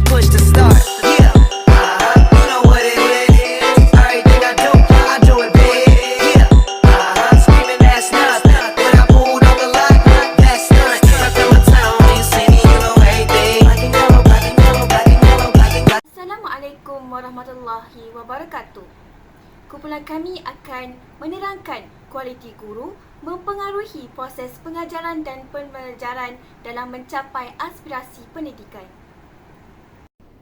push to start. Yeah, you know what it is. Everything I do it big. Yeah, screaming that's nothing. When I pulled on the lot, that's nothing. Stuck in my town, you see me, you know everything. Black and yellow, black and yellow, black and yellow, black and yellow. Assalamualaikum warahmatullahi wabarakatuh. Kumpulan kami akan menerangkan kualiti guru mempengaruhi proses pengajaran dan pembelajaran dalam mencapai aspirasi pendidikan.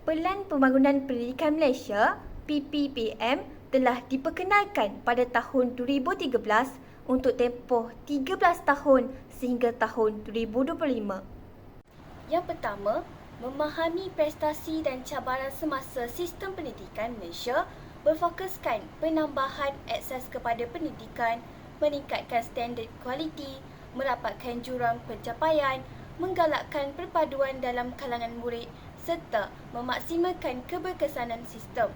Pelan Pembangunan Pendidikan Malaysia (PPPM) telah diperkenalkan pada tahun 2013 untuk tempoh 13 tahun sehingga tahun 2025. Yang pertama, memahami prestasi dan cabaran semasa sistem pendidikan Malaysia berfokuskan penambahan akses kepada pendidikan, meningkatkan standard kualiti, merapatkan jurang pencapaian, menggalakkan perpaduan dalam kalangan murid serta memaksimalkan keberkesanan sistem.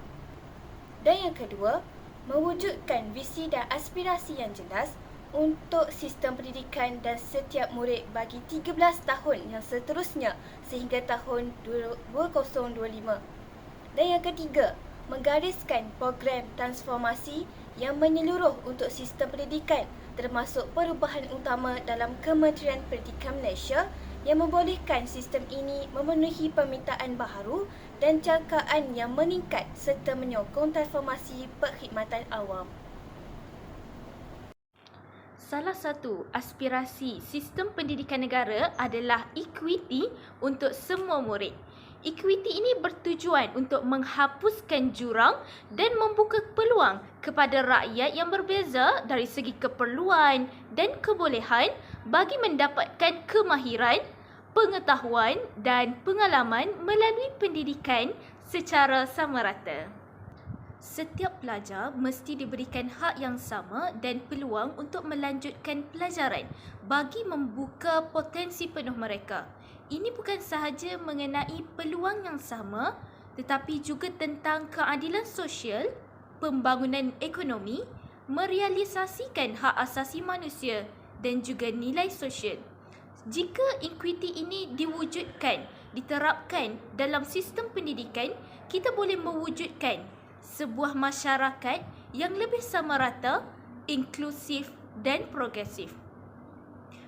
Dan yang kedua, mewujudkan visi dan aspirasi yang jelas untuk sistem pendidikan dan setiap murid bagi 13 tahun yang seterusnya sehingga tahun 2025. Dan yang ketiga, menggariskan program transformasi yang menyeluruh untuk sistem pendidikan termasuk perubahan utama dalam Kementerian Pendidikan Malaysia yang membolehkan sistem ini memenuhi permintaan baharu dan jangkaan yang meningkat serta menyokong transformasi perkhidmatan awam. Salah satu aspirasi sistem pendidikan negara adalah equity untuk semua murid. Equity ini bertujuan untuk menghapuskan jurang dan membuka peluang kepada rakyat yang berbeza dari segi keperluan dan kebolehan bagi mendapatkan kemahiran, pengetahuan dan pengalaman melalui pendidikan secara sama rata. Setiap pelajar mesti diberikan hak yang sama dan peluang untuk melanjutkan pelajaran bagi membuka potensi penuh mereka. Ini bukan sahaja mengenai peluang yang sama tetapi juga tentang keadilan sosial, pembangunan ekonomi, merealisasikan hak asasi manusia dan juga nilai sosial. Jika equity ini diwujudkan, diterapkan dalam sistem pendidikan, kita boleh mewujudkan sebuah masyarakat yang lebih sama rata, inklusif dan progresif.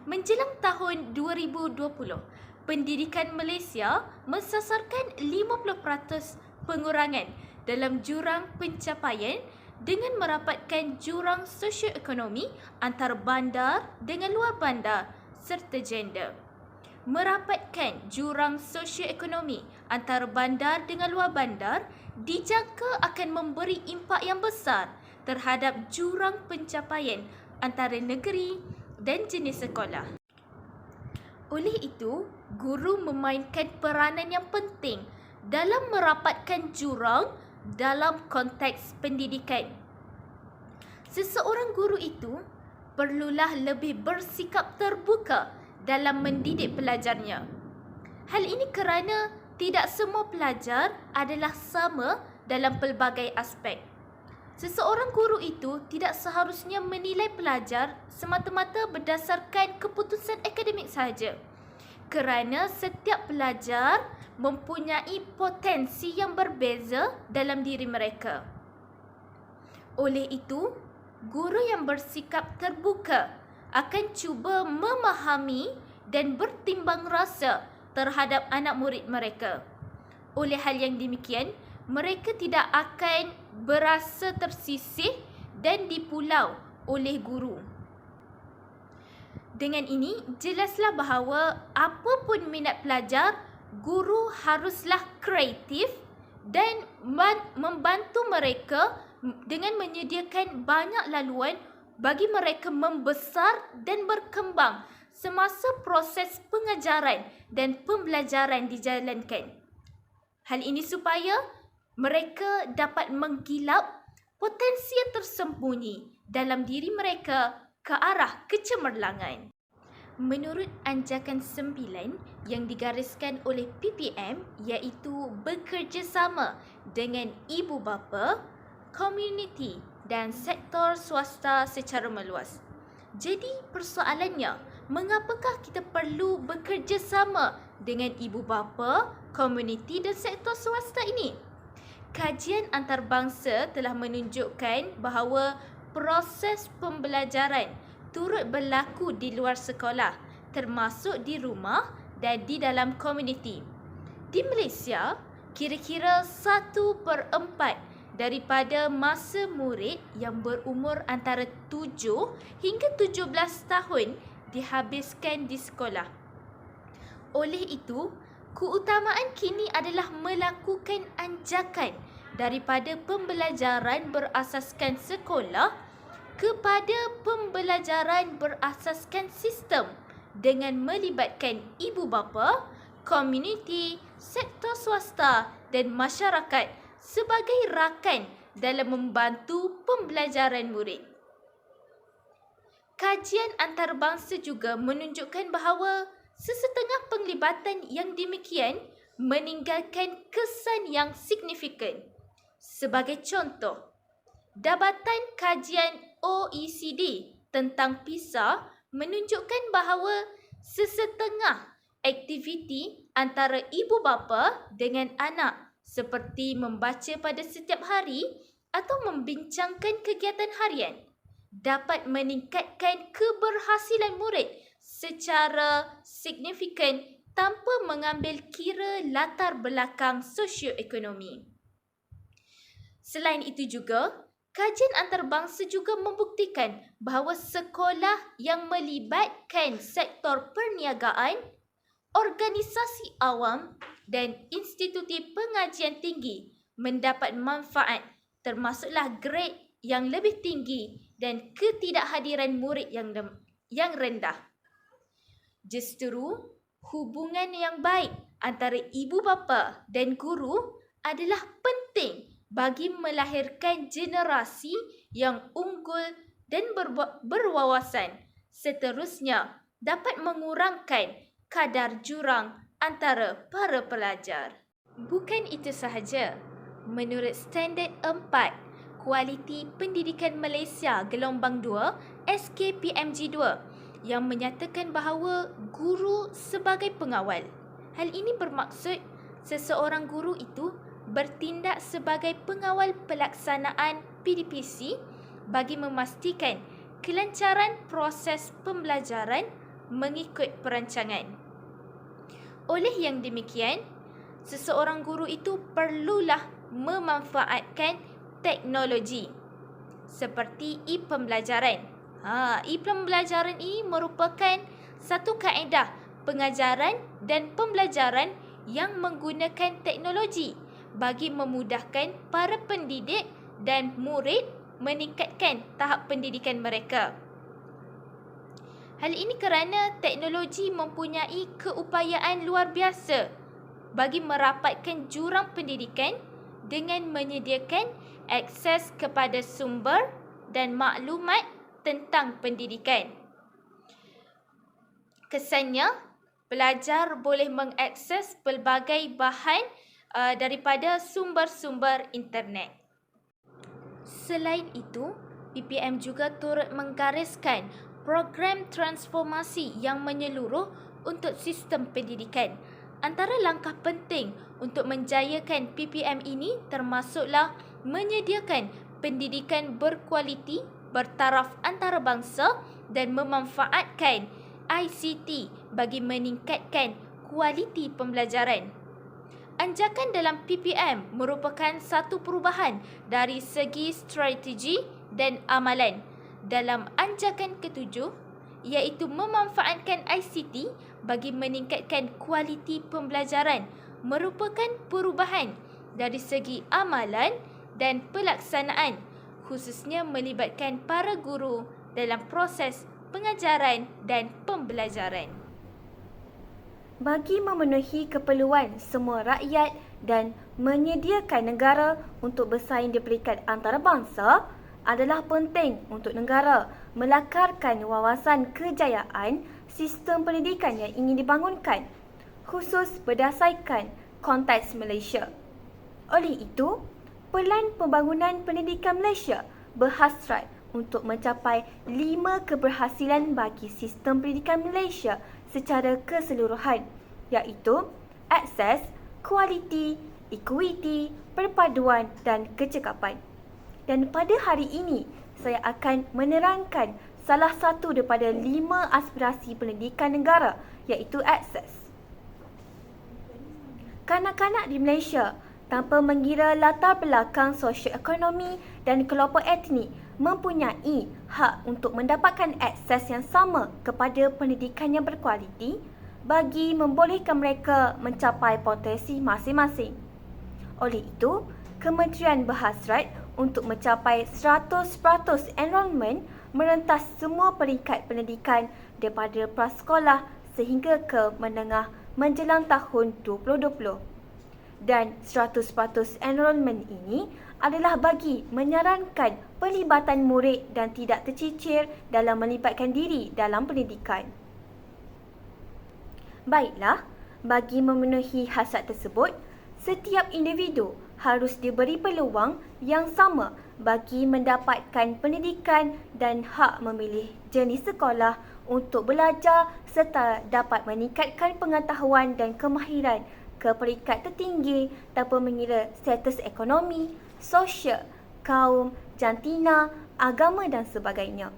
Menjelang tahun 2020, pendidikan Malaysia mensasarkan 50% pengurangan dalam jurang pencapaian dengan merapatkan jurang sosioekonomi antara bandar dengan luar bandar serta gender. Merapatkan jurang sosioekonomi antara bandar dengan luar bandar dijangka akan memberi impak yang besar terhadap jurang pencapaian antara negeri dan jenis sekolah. Oleh itu, guru memainkan peranan yang penting dalam merapatkan jurang dalam konteks pendidikan. Seseorang guru itu perlulah lebih bersikap terbuka dalam mendidik pelajarnya. Hal ini kerana tidak semua pelajar adalah sama dalam pelbagai aspek. Seseorang guru itu tidak seharusnya menilai pelajar semata-mata berdasarkan keputusan akademik sahaja, kerana setiap pelajar mempunyai potensi yang berbeza dalam diri mereka. Oleh itu, guru yang bersikap terbuka akan cuba memahami dan bertimbang rasa terhadap anak murid mereka. Oleh hal yang demikian, mereka tidak akan berasa tersisih dan dipulau oleh guru. Dengan ini, jelaslah bahawa apapun minat pelajar, guru haruslah kreatif dan membantu mereka dengan menyediakan banyak laluan bagi mereka membesar dan berkembang semasa proses pengajaran dan pembelajaran dijalankan. Hal ini supaya mereka dapat menggilap potensi yang tersembunyi dalam diri mereka ke arah kecemerlangan. Menurut Anjakan 9 yang digariskan oleh PPM iaitu bekerjasama dengan ibu bapa, komuniti dan sektor swasta secara meluas. Jadi persoalannya, mengapakah kita perlu bekerjasama dengan ibu bapa, komuniti dan sektor swasta ini. Kajian antarabangsa telah menunjukkan bahawa proses pembelajaran turut berlaku di luar sekolah, termasuk di rumah dan di dalam komuniti. Di Malaysia, kira-kira 1/4 daripada masa murid yang berumur antara 7 hingga 17 tahun dihabiskan di sekolah. Oleh itu, keutamaan kini adalah melakukan anjakan daripada pembelajaran berasaskan sekolah kepada pembelajaran berasaskan sistem dengan melibatkan ibu bapa, komuniti, sektor swasta dan masyarakat sebagai rakan dalam membantu pembelajaran murid. Kajian antarabangsa juga menunjukkan bahawa sesetengah penglibatan yang demikian meninggalkan kesan yang signifikan. Sebagai contoh, Jabatan Kajian OECD tentang PISA menunjukkan bahawa sesetengah aktiviti antara ibu bapa dengan anak seperti membaca pada setiap hari atau membincangkan kegiatan harian dapat meningkatkan keberhasilan murid secara signifikan tanpa mengambil kira latar belakang sosioekonomi. Selain itu juga, kajian antarabangsa juga membuktikan bahawa sekolah yang melibatkan sektor perniagaan, organisasi awam dan institusi pengajian tinggi mendapat manfaat termasuklah grade yang lebih tinggi dan ketidakhadiran murid yang rendah. Justru, hubungan yang baik antara ibu bapa dan guru adalah penting bagi melahirkan generasi yang unggul dan berwawasan. Seterusnya, dapat mengurangkan kadar jurang antara para pelajar. Bukan itu sahaja. Menurut Standard 4 Kualiti Pendidikan Malaysia Gelombang 2 SKPMG 2 yang menyatakan bahawa guru sebagai pengawal. Hal ini bermaksud seseorang guru itu bertindak sebagai pengawal pelaksanaan PDPC bagi memastikan kelancaran proses pembelajaran mengikut perancangan. Oleh yang demikian, seseorang guru itu perlulah memanfaatkan teknologi seperti e-pembelajaran. E-pembelajaran ini merupakan satu kaedah pengajaran dan pembelajaran yang menggunakan teknologi bagi memudahkan para pendidik dan murid meningkatkan tahap pendidikan mereka. Hal ini kerana teknologi mempunyai keupayaan luar biasa bagi merapatkan jurang pendidikan dengan menyediakan akses kepada sumber dan maklumat tentang pendidikan. Kesannya, pelajar boleh mengakses pelbagai bahan daripada sumber-sumber internet. Selain itu, PPM juga turut menggariskan program transformasi yang menyeluruh untuk sistem pendidikan. Antara langkah penting untuk menjayakan PPM ini termasuklah menyediakan pendidikan berkualiti, bertaraf antarabangsa dan memanfaatkan ICT bagi meningkatkan kualiti pembelajaran. Anjakan dalam PPM merupakan satu perubahan dari segi strategi dan amalan. Dalam anjakan ketujuh, iaitu memanfaatkan ICT bagi meningkatkan kualiti pembelajaran, merupakan perubahan dari segi amalan dan pelaksanaan, khususnya melibatkan para guru dalam proses pengajaran dan pembelajaran. Bagi memenuhi keperluan semua rakyat dan menyediakan negara untuk bersaing di peringkat antarabangsa, adalah penting untuk negara melakarkan wawasan kejayaan sistem pendidikan yang ingin dibangunkan, khusus berdasarkan konteks Malaysia. Oleh itu, Pelan Pembangunan Pendidikan Malaysia berhasrat untuk mencapai 5 keberhasilan bagi sistem pendidikan Malaysia secara keseluruhan, iaitu akses, kualiti, equity, perpaduan dan kecekapan. Dan pada hari ini, saya akan menerangkan salah satu daripada 5 aspirasi pendidikan negara, iaitu akses. Kanak-kanak di Malaysia, tanpa mengira latar belakang sosioekonomi dan kelompok etnik, mempunyai hak untuk mendapatkan akses yang sama kepada pendidikan yang berkualiti bagi membolehkan mereka mencapai potensi masing-masing. Oleh itu, Kementerian berhasrat untuk mencapai 100% enrolment merentas semua peringkat pendidikan daripada prasekolah sehingga ke menengah menjelang tahun 2020. Dan 100% enrolment ini adalah bagi menyarankan pelibatan murid dan tidak tercicir dalam melibatkan diri dalam pendidikan. Baiklah, bagi memenuhi hasrat tersebut, setiap individu harus diberi peluang yang sama bagi mendapatkan pendidikan dan hak memilih jenis sekolah untuk belajar serta dapat meningkatkan pengetahuan dan kemahiran ke peringkat tertinggi tanpa mengira status ekonomi, sosial, kaum, jantina, agama dan sebagainya.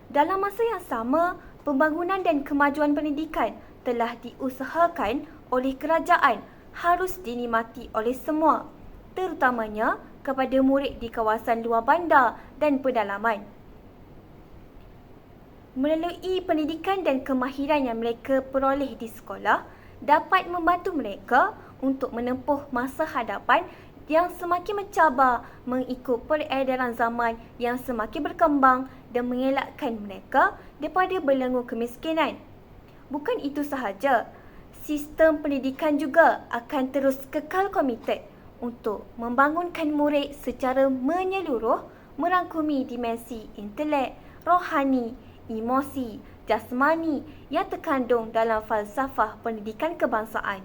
Dalam masa yang sama, pembangunan dan kemajuan pendidikan telah diusahakan oleh kerajaan harus dinikmati oleh semua, terutamanya kepada murid di kawasan luar bandar dan pedalaman. Melalui pendidikan dan kemahiran yang mereka peroleh di sekolah, dapat membantu mereka untuk menempuh masa hadapan yang semakin mencabar mengikut peredaran zaman yang semakin berkembang dan mengelakkan mereka daripada belenggu kemiskinan. Bukan itu sahaja, sistem pendidikan juga akan terus kekal komited untuk membangunkan murid secara menyeluruh merangkumi dimensi intelek, rohani, emosi, jasmani yang terkandung dalam falsafah pendidikan kebangsaan.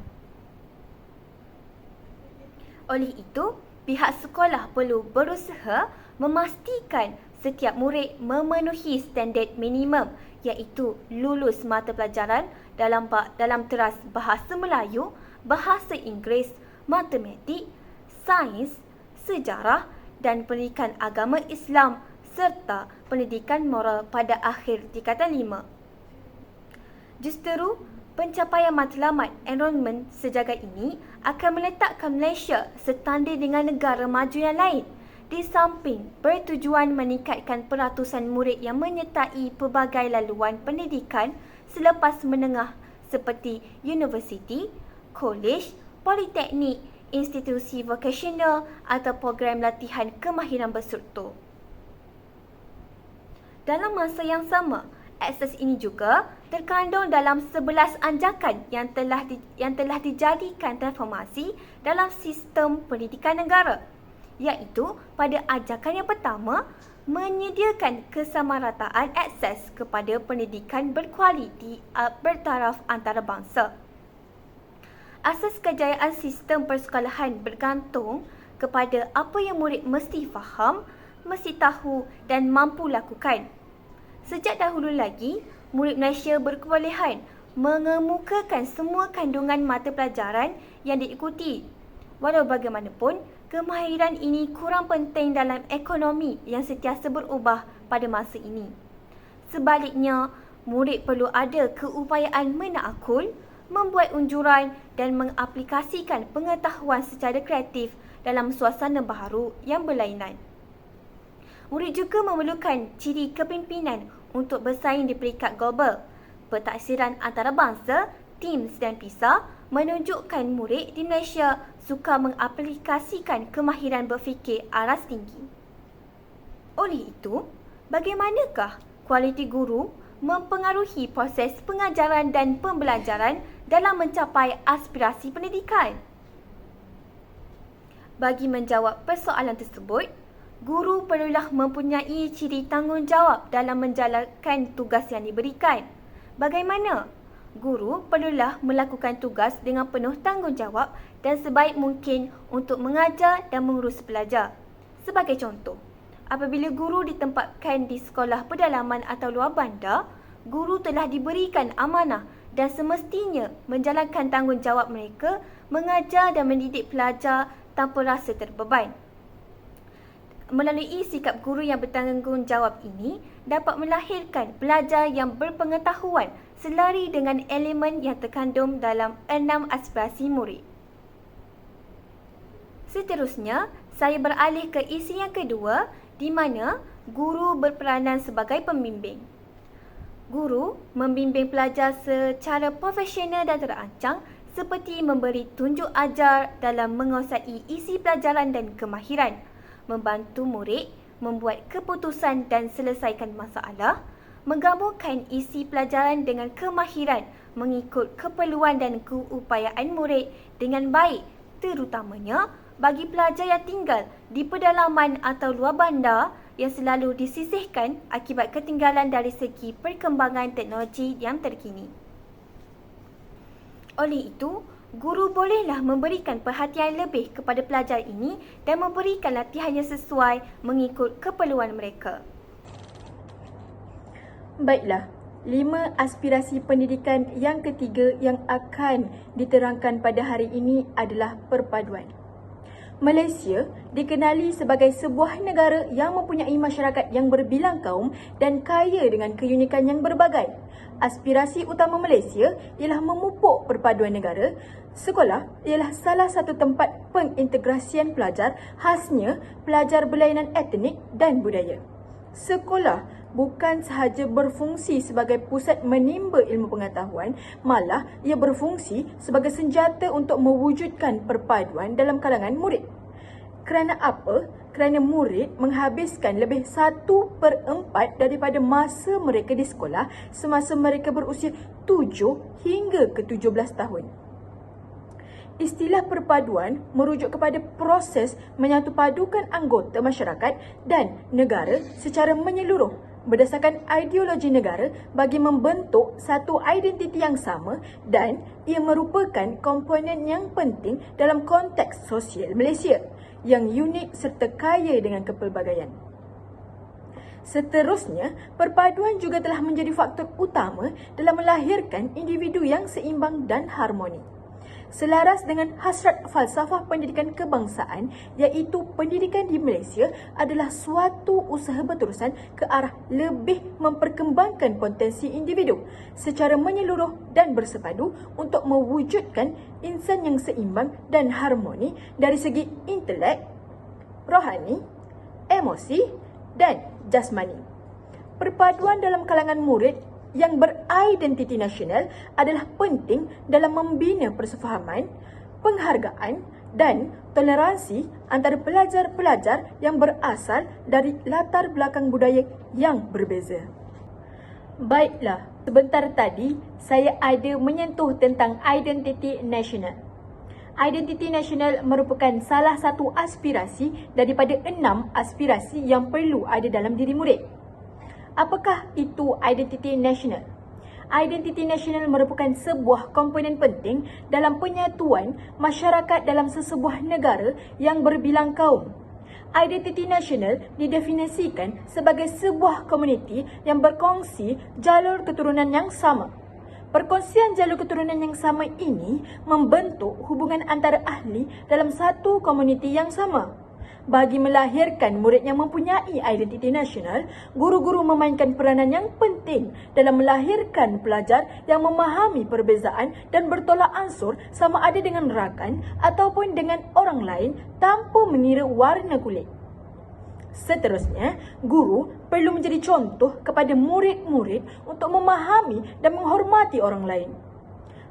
Oleh itu, pihak sekolah perlu berusaha memastikan setiap murid memenuhi standard minimum iaitu lulus mata pelajaran dalam teras bahasa Melayu, bahasa Inggeris, matematik, sains, sejarah dan pendidikan agama Islam serta pendidikan moral pada akhir tingkatan 5. Justeru, pencapaian matlamat enrolment sejagat ini akan meletakkan Malaysia setanding dengan negara maju yang lain di samping bertujuan meningkatkan peratusan murid yang menyertai pelbagai laluan pendidikan selepas menengah seperti universiti, kolej, politeknik, institusi vokasional atau program latihan kemahiran berstruktur. Dalam masa yang sama, akses ini juga terkandung dalam 11 anjakan yang telah dijadikan transformasi dalam sistem pendidikan negara, iaitu pada ajakan yang pertama, menyediakan kesamarataan akses kepada pendidikan berkualiti bertaraf antarabangsa. Asas kejayaan sistem persekolahan bergantung kepada apa yang murid mesti faham, mesti tahu dan mampu lakukan. Sejak dahulu lagi, murid Malaysia berkebolehan mengemukakan semua kandungan mata pelajaran yang diikuti. Walau bagaimanapun, kemahiran ini kurang penting dalam ekonomi yang sentiasa berubah pada masa ini. Sebaliknya, murid perlu ada keupayaan menakul, membuat unjuran dan mengaplikasikan pengetahuan secara kreatif dalam suasana baharu yang berlainan. Murid juga memerlukan ciri kepimpinan untuk bersaing di peringkat global. Pentaksiran antarabangsa, TIMSS dan PISA menunjukkan murid di Malaysia suka mengaplikasikan kemahiran berfikir aras tinggi. Oleh itu, bagaimanakah kualiti guru mempengaruhi proses pengajaran dan pembelajaran dalam mencapai aspirasi pendidikan? Bagi menjawab persoalan tersebut, guru perlulah mempunyai ciri tanggungjawab dalam menjalankan tugas yang diberikan. Bagaimana? Guru perlulah melakukan tugas dengan penuh tanggungjawab dan sebaik mungkin untuk mengajar dan mengurus pelajar. Sebagai contoh, apabila guru ditempatkan di sekolah pedalaman atau luar bandar, guru telah diberikan amanah dan semestinya menjalankan tanggungjawab mereka mengajar dan mendidik pelajar tanpa rasa terbeban. Melalui sikap guru yang bertanggungjawab ini dapat melahirkan pelajar yang berpengetahuan selari dengan elemen yang terkandung dalam 6 aspirasi murid. Seterusnya, saya beralih ke isi yang kedua di mana guru berperanan sebagai pembimbing. Guru membimbing pelajar secara profesional dan terancang seperti memberi tunjuk ajar dalam menguasai isi pelajaran dan kemahiran, membantu murid membuat keputusan dan selesaikan masalah, menggabungkan isi pelajaran dengan kemahiran mengikut keperluan dan keupayaan murid dengan baik, terutamanya bagi pelajar yang tinggal di pedalaman atau luar bandar yang selalu disisihkan akibat ketinggalan dari segi perkembangan teknologi yang terkini. Oleh itu, guru bolehlah memberikan perhatian lebih kepada pelajar ini dan memberikan latihan yang sesuai mengikut keperluan mereka. Baiklah, 5 aspirasi pendidikan yang ketiga yang akan diterangkan pada hari ini adalah perpaduan. Malaysia dikenali sebagai sebuah negara yang mempunyai masyarakat yang berbilang kaum dan kaya dengan keunikan yang berbagai. Aspirasi utama Malaysia ialah memupuk perpaduan negara. Sekolah ialah salah satu tempat pengintegrasian pelajar, khasnya pelajar berlainan etnik dan budaya. Sekolah bukan sahaja berfungsi sebagai pusat menimba ilmu pengetahuan, malah ia berfungsi sebagai senjata untuk mewujudkan perpaduan dalam kalangan murid. Kerana apa? Kerana murid menghabiskan lebih 1/4 daripada masa mereka di sekolah semasa mereka berusia 7 hingga ke 17 tahun. Istilah perpaduan merujuk kepada proses menyatupadukan anggota masyarakat dan negara secara menyeluruh berdasarkan ideologi negara bagi membentuk satu identiti yang sama, dan ia merupakan komponen yang penting dalam konteks sosial Malaysia yang unik serta kaya dengan kepelbagaian. Seterusnya, perpaduan juga telah menjadi faktor utama dalam melahirkan individu yang seimbang dan harmoni. Selaras dengan hasrat falsafah pendidikan kebangsaan, iaitu pendidikan di Malaysia adalah suatu usaha berterusan ke arah lebih memperkembangkan potensi individu secara menyeluruh dan bersepadu untuk mewujudkan insan yang seimbang dan harmoni dari segi intelek, rohani, emosi dan jasmani. Perpaduan dalam kalangan murid yang beridentiti nasional adalah penting dalam membina persefahaman, penghargaan dan toleransi antara pelajar-pelajar yang berasal dari latar belakang budaya yang berbeza. Baiklah, sebentar tadi saya ada menyentuh tentang identiti nasional. Identiti nasional merupakan salah satu aspirasi daripada 6 aspirasi yang perlu ada dalam diri murid. Apakah itu identiti nasional? Identiti nasional merupakan sebuah komponen penting dalam penyatuan masyarakat dalam sesebuah negara yang berbilang kaum. Identiti nasional didefinisikan sebagai sebuah komuniti yang berkongsi jalur keturunan yang sama. Perkongsian jalur keturunan yang sama ini membentuk hubungan antara ahli dalam satu komuniti yang sama. Bagi melahirkan murid yang mempunyai identiti nasional, guru-guru memainkan peranan yang penting dalam melahirkan pelajar yang memahami perbezaan dan bertolak ansur sama ada dengan rakan ataupun dengan orang lain tanpa mengira warna kulit. Seterusnya, guru perlu menjadi contoh kepada murid-murid untuk memahami dan menghormati orang lain.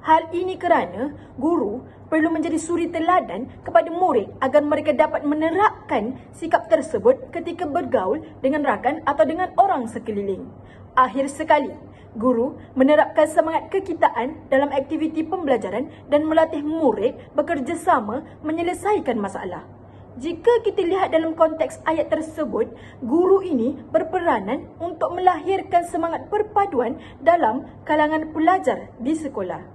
Hal ini kerana guru perlu menjadi suri teladan kepada murid agar mereka dapat menerapkan sikap tersebut ketika bergaul dengan rakan atau dengan orang sekeliling. Akhir sekali, guru menerapkan semangat kekitaan dalam aktiviti pembelajaran dan melatih murid bekerjasama menyelesaikan masalah. Jika kita lihat dalam konteks ayat tersebut, guru ini berperanan untuk melahirkan semangat perpaduan dalam kalangan pelajar di sekolah.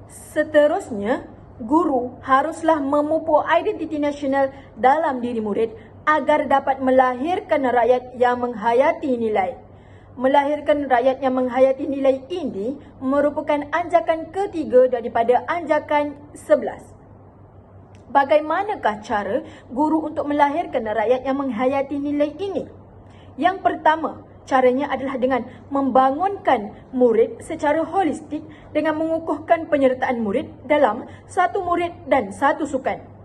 Seterusnya, guru haruslah memupuk identiti nasional dalam diri murid agar dapat melahirkan rakyat yang menghayati nilai. melahirkan rakyat yang menghayati nilai ini merupakan anjakan ketiga daripada anjakan 11. Bagaimanakah cara guru untuk melahirkan rakyat yang menghayati nilai ini? Yang pertama, caranya adalah dengan membangunkan murid secara holistik dengan mengukuhkan penyertaan murid dalam satu murid dan satu sukan.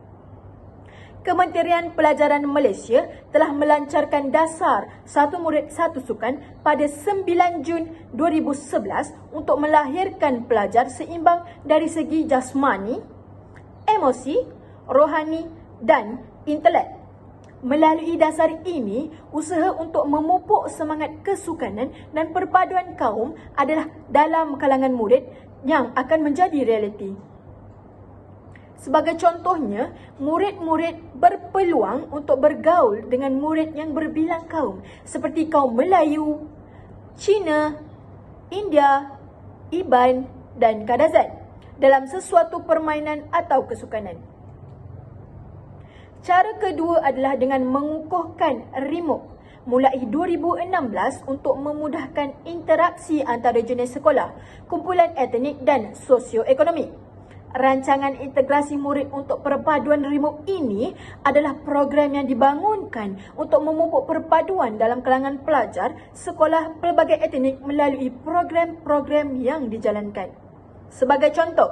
Kementerian Pelajaran Malaysia telah melancarkan dasar satu murid satu sukan pada 9 Jun 2011 untuk melahirkan pelajar seimbang dari segi jasmani, emosi, rohani dan intelek. Melalui dasar ini, usaha untuk memupuk semangat kesukanan dan perpaduan kaum adalah dalam kalangan murid yang akan menjadi realiti. Sebagai contohnya, murid-murid berpeluang untuk bergaul dengan murid yang berbilang kaum seperti kaum Melayu, Cina, India, Iban dan Kadazan dalam sesuatu permainan atau kesukanan. Cara kedua adalah dengan mengukuhkan RIMOP mulai 2016 untuk memudahkan interaksi antara jenis sekolah, kumpulan etnik dan sosioekonomi. Rancangan integrasi murid untuk perpaduan RIMOP ini adalah program yang dibangunkan untuk memupuk perpaduan dalam kalangan pelajar sekolah pelbagai etnik melalui program-program yang dijalankan. Sebagai contoh,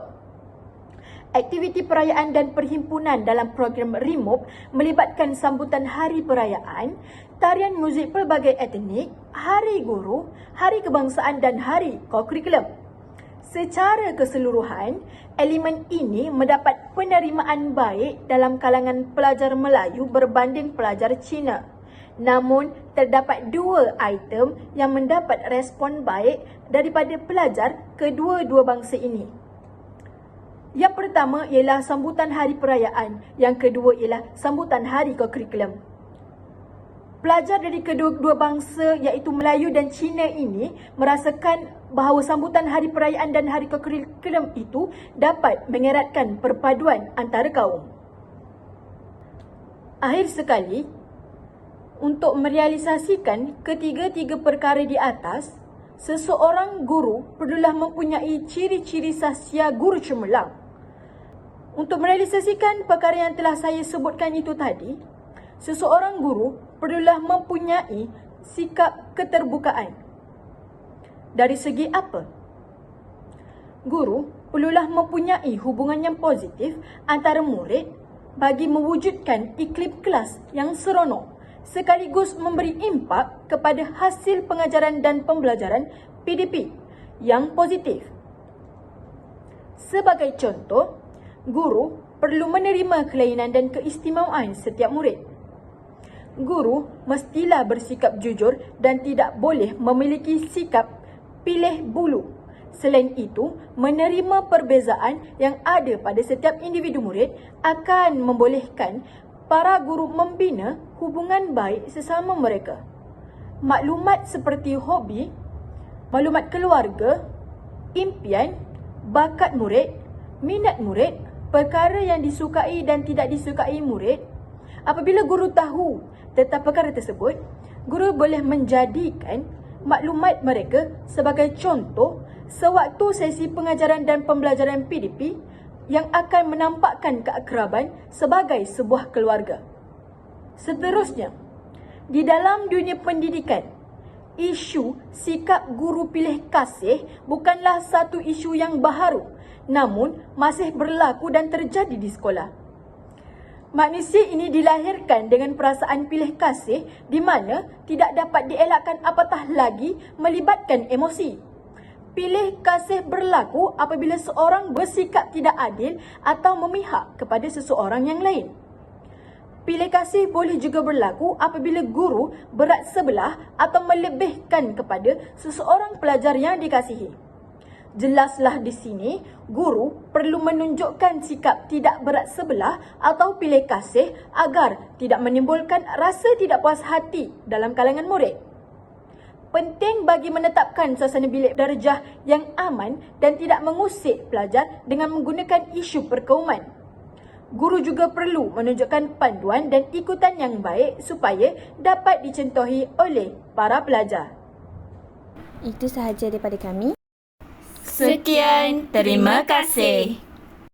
aktiviti perayaan dan perhimpunan dalam program RIMOP melibatkan sambutan hari perayaan, tarian muzik pelbagai etnik, hari guru, hari kebangsaan dan hari kokurikulum. Secara keseluruhan, elemen ini mendapat penerimaan baik dalam kalangan pelajar Melayu berbanding pelajar Cina. Namun, terdapat dua item yang mendapat respon baik daripada pelajar kedua-dua bangsa ini. Yang pertama ialah sambutan hari perayaan, yang kedua ialah sambutan hari kokurikulum. Pelajar dari kedua-dua bangsa iaitu Melayu dan Cina ini merasakan bahawa sambutan hari perayaan dan hari kokurikulum itu dapat mengeratkan perpaduan antara kaum. Akhir sekali, untuk merealisasikan ketiga-tiga perkara di atas, seseorang guru perlulah mempunyai ciri-ciri sahsia guru cemerlang. Untuk merealisasikan perkara yang telah saya sebutkan itu tadi, seseorang guru perlulah mempunyai sikap keterbukaan. Dari segi apa? Guru perlulah mempunyai hubungan yang positif antara murid bagi mewujudkan iklim kelas yang seronok sekaligus memberi impak kepada hasil pengajaran dan pembelajaran PDP yang positif. Sebagai contoh, guru perlu menerima kelainan dan keistimewaan setiap murid. Guru mestilah bersikap jujur dan tidak boleh memiliki sikap pilih bulu. Selain itu, menerima perbezaan yang ada pada setiap individu murid akan membolehkan para guru membina hubungan baik sesama mereka. Maklumat seperti hobi, maklumat keluarga, impian, bakat murid, minat murid, perkara yang disukai dan tidak disukai murid. Apabila guru tahu tentang perkara tersebut, guru boleh menjadikan maklumat mereka sebagai contoh sewaktu sesi pengajaran dan pembelajaran PDP yang akan menampakkan keakraban sebagai sebuah keluarga. Seterusnya, di dalam dunia pendidikan, isu sikap guru pilih kasih bukanlah satu isu yang baharu, namun masih berlaku dan terjadi di sekolah. Manusia ini dilahirkan dengan perasaan pilih kasih di mana tidak dapat dielakkan apatah lagi melibatkan emosi. Pilih kasih berlaku apabila seorang bersikap tidak adil atau memihak kepada seseorang yang lain. Pilih kasih boleh juga berlaku apabila guru berat sebelah atau melebihkan kepada seseorang pelajar yang dikasihi. Jelaslah di sini, guru perlu menunjukkan sikap tidak berat sebelah atau pilih kasih agar tidak menimbulkan rasa tidak puas hati dalam kalangan murid. Penting bagi menetapkan suasana bilik darjah yang aman dan tidak mengusik pelajar dengan menggunakan isu perkauman. Guru juga perlu menunjukkan panduan dan ikutan yang baik supaya dapat dicontohi oleh para pelajar. Itu sahaja daripada kami. Sekian, terima kasih.